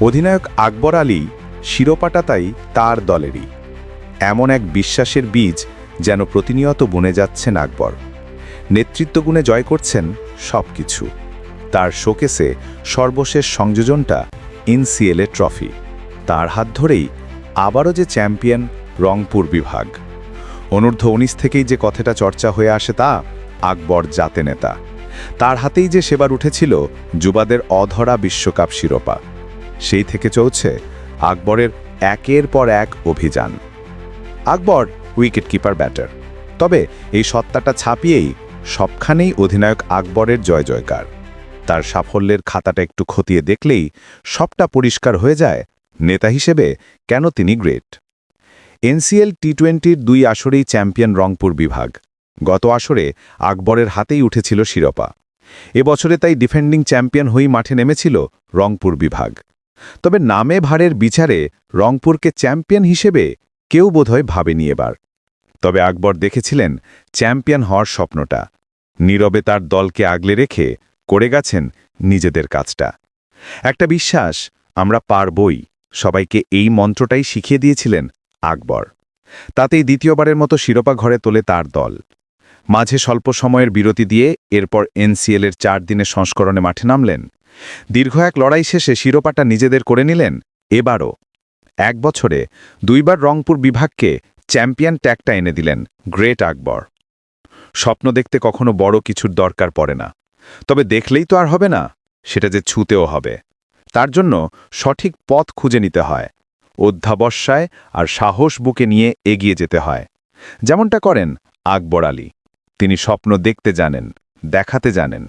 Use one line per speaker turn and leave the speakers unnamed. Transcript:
অধিনায়ক আকবর আলী শিরোপাটা তাই তার দলেরই। এমন এক বিশ্বাসের বীজ যেন প্রতিনিয়ত বুনে যাচ্ছেন আকবর। নেতৃত্বগুণে জয় করছেন সবকিছু। তার শোকেসে সর্বশেষ সংযোজনটা এনসিএল ট্রফি। তার হাত ধরেই আবারও যে চ্যাম্পিয়ন রংপুর বিভাগ। অনূর্ধ্ব-19 থেকেই যে কথাটা চর্চা হয়ে আসে তা আকবর জাতে নেতা। তার হাতেই যে সেবার উঠেছিল যুবাদের অধরা বিশ্বকাপ শিরোপা। সেই থেকে চলছে আকবরের একের পর এক অভিযান। আকবর উইকেটকিপার ব্যাটার, তবে এই সত্তাটা ছাপিয়েই সবখানেই অধিনায়ক আকবরের জয় জয়কার। তার সাফল্যের খাতাটা একটু খতিয়ে দেখলেই সবটা পরিষ্কার হয়ে যায় নেতা হিসেবে কেন তিনি গ্রেট। এনসিএল টি-20-র 2 আসরেই চ্যাম্পিয়ন রংপুর বিভাগ। গত আসরে আকবরের হাতেই উঠেছিল শিরোপা। এবছরে তাই ডিফেন্ডিং চ্যাম্পিয়ন হয়েই মাঠে নেমেছিল রংপুর বিভাগ। তবে নামে ভারের বিচারে রংপুরকে চ্যাম্পিয়ন হিসেবে কেউ বোধহয় ভাবেনি এবার। তবে আকবর দেখেছিলেন চ্যাম্পিয়ন হওয়ার স্বপ্নটা। নীরবে তার দলকে আগলে রেখে করে গেছেন নিজেদের কাজটা। একটা বিশ্বাস, আমরা পারবই, সবাইকে এই মন্ত্রটাই শিখিয়ে দিয়েছিলেন আকবর। তাতেই দ্বিতীয়বারের মতো শিরোপা ঘরে তোলে তার দল। মাঝে স্বল্প সময়ের বিরতি দিয়ে এরপর এনসিএলের 4 দিনের সংস্করণে মাঠে নামলেন। দীর্ঘ এক লড়াই শেষে শিরোপাটা নিজেদের করে নিলেন এবারও। 1 বছরে 2 বার রংপুর বিভাগকে চ্যাম্পিয়ন ট্যাগটা এনে দিলেন গ্রেট আকবর। স্বপ্ন দেখতে কখনো বড় কিছুর দরকার পড়ে না, তবে দেখলেই তো আর হবে না, সেটা যে ছুঁতেও হবে। তার জন্য সঠিক পথ খুঁজে নিতে হয়, অধ্যাবসায় আর সাহস বুকে নিয়ে এগিয়ে যেতে হয়। যেমনটা করেন আকবর আলী। তিনি স্বপ্ন দেখতে জানেন, দেখাতে জানেন,